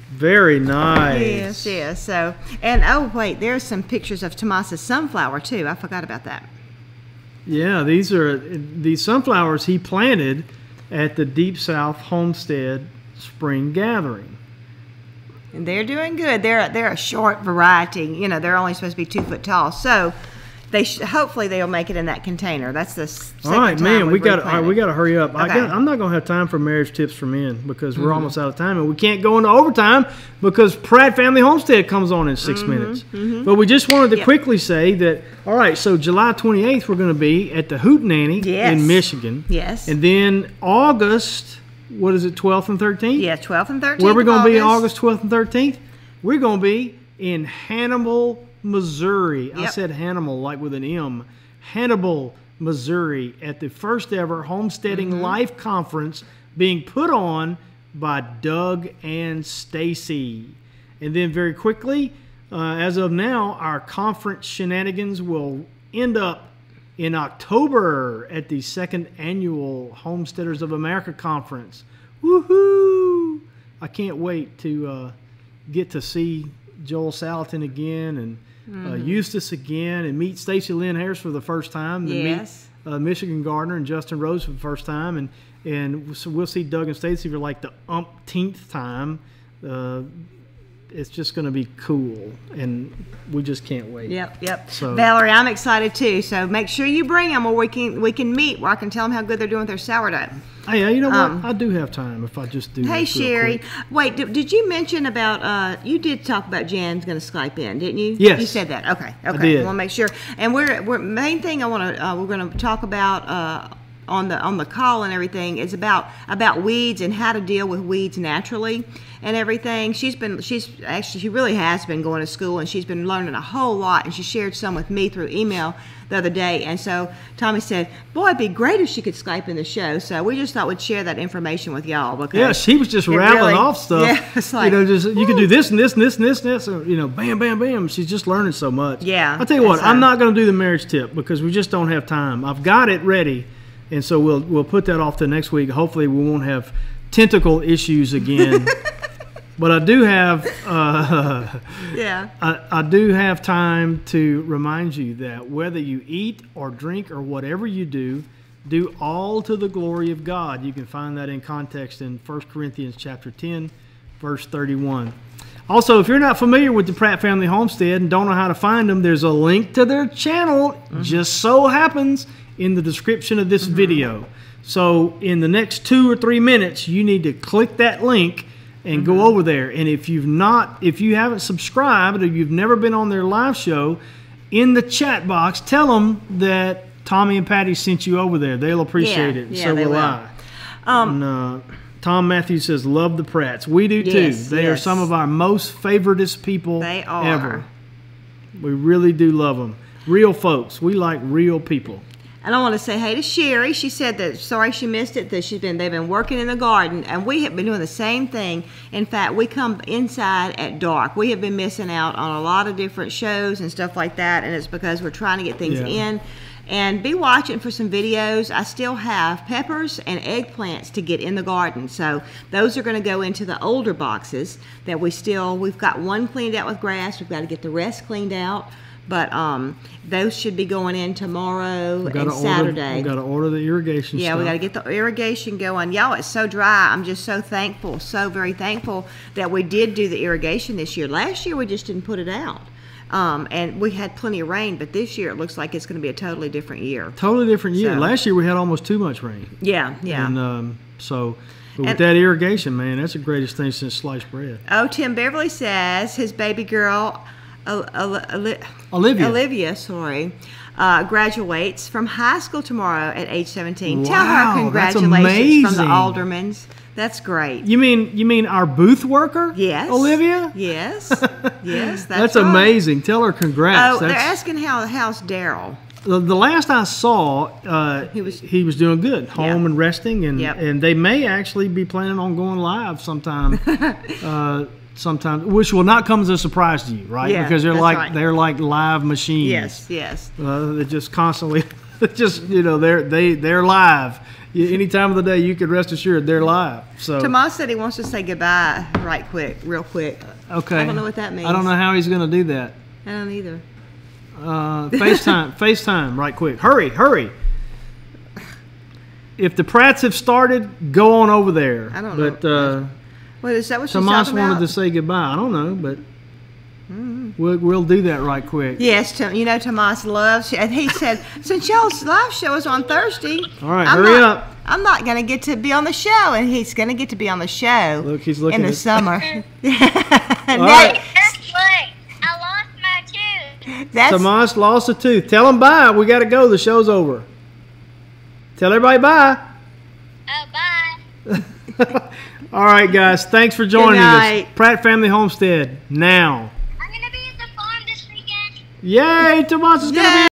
very nice. Yes. So, and oh wait, there's some pictures of Tomás's sunflower too. I forgot about that. Yeah, these are these sunflowers he planted at the Deep South Homestead Spring Gathering. And they're doing good. They're a short variety. You know, they're only supposed to be 2 foot tall. So they hopefully they'll make it in that container. That's the second all right, man. We got to hurry up. Okay. I'm not gonna have time for marriage tips for men because we're almost out of time, and we can't go into overtime because Pratt Family Homestead comes on in 6 minutes. But we just wanted to quickly say that. All right, so July 28th we're going to be at the Hootenanny in Michigan. Yes. And then August. What is it, 12th and 13th? Yeah, 12th and 13th. Where are we going to be August 12th and 13th? We're going to be in Hannibal, Missouri. Yep. I said Hannibal like with an M. Hannibal, Missouri, at the first ever Homesteading Life Conference being put on by Doug and Stacy. And then very quickly, as of now, our conference shenanigans will end up in October at the 2nd Annual Homesteaders of America Conference. Woohoo! I can't wait to get to see Joel Salatin again and Eustace again and meet Stacy Lynn Harris for the first time. Yes. Meet Michigan Gardner and Justin Rose for the first time. And so we'll see Doug and Stacy for like the umpteenth time. It's just going to be cool, and we just can't wait. Yep. So, Valerie, I'm excited too. So make sure you bring them, or we can meet where I can tell them how good they're doing with their sourdough. Hey, you know what? I do have time if I just do. Hey, this real Sherry. quick. Wait, did you mention about? You did talk about Jan's going to Skype in, didn't you? Yes. You said that. Okay. I did. I want to make sure. And we're main thing I want to we're going to talk about on the call and everything is about weeds and how to deal with weeds naturally and everything. She really has been going to school, and she's been learning a whole lot, and she shared some with me through email the other day. And so Tommy said, boy, it'd be great if she could Skype in the show. So we just thought we'd share that information with y'all, because yeah, she was just rattling off stuff. Yeah, it's like, just you can do this and this and this and this and this. So, bam, bam, bam. She's just learning so much. Yeah. I'll tell you what, I'm not going to do the marriage tip because we just don't have time. I've got it ready, and so we'll put that off to next week. Hopefully we won't have tentacle issues again. But I do have I do have time to remind you that whether you eat or drink or whatever you do all to the glory of God. You can find that in context in 1 Corinthians chapter 10, verse 31. Also, if you're not familiar with the Pratt Family Homestead and don't know how to find them, there's a link to their channel, just so happens, in the description of this video. So in the next 2 or 3 minutes, you need to click that link and go over there. And if you haven't subscribed or you've never been on their live show, in the chat box, tell them that Tommy and Patty sent you over there. They'll appreciate it. Yeah, so they will will. I. Tom Matthews says, love the Pratts. We do too. They are some of our most favoritist people ever. We really do love them. Real folks. We like real people. And I want to say hey to Sherry. She said that sorry she missed it, that they've been working in the garden, and we have been doing the same thing. In fact, we come inside at dark. We have been missing out on a lot of different shows and stuff like that, and it's because we're trying to get things in. And be watching for some videos. I still have peppers and eggplants to get in the garden, so those are going to go into the older boxes that we've got one cleaned out with grass. We've got to get the rest cleaned out. But those should be going in tomorrow and Saturday. We've got to order the irrigation stuff. We got to get the irrigation going. Y'all, it's so dry. I'm just so thankful, so very thankful that we did do the irrigation this year. Last year, we just didn't put it out. And we had plenty of rain, but this year it looks like it's going to be a totally different year. Totally different year. Last year we had almost too much rain. Yeah. And but with that irrigation, man, that's the greatest thing since sliced bread. Oh, Tim Beverly says his baby girl, Olivia, graduates from high school tomorrow at age 17. Wow, Tell her congratulations from the Aldermans. That's great. You mean our booth worker? Yes. Olivia? Yes. Yes, that's right. Amazing. Tell her congrats. Oh, they're asking how's Daryl. The last I saw, he was doing good, home and resting, and they may actually be planning on going live sometime. Which will not come as a surprise to you, right? Yeah, because they're like live machines. Yes. They just constantly, they're live. Any time of the day, you can rest assured they're live. So Tomas said he wants to say goodbye real quick. Okay. I don't know what that means. I don't know how he's going to do that. I don't either. FaceTime, right quick. Hurry. If the Pratts have started, go on over there. I don't know. But what is that? What she's Tomas talking about? wanted to say goodbye. I don't know, but we'll do that right quick. Yes, Tomas loves. And he said, since y'all's live show is on Thursday, all right, hurry up. I'm not going to get to be on the show, and he's going to get to be on the show. Look, he's looking in the summer. All right. I lost my tooth. Tomas lost a tooth. Tell him bye. We got to go. The show's over. Tell everybody bye. Oh, bye. All right, guys. Thanks for joining us. Pratt Family Homestead now. I'm going to be at the farm this weekend. Yay! Tomas is going to be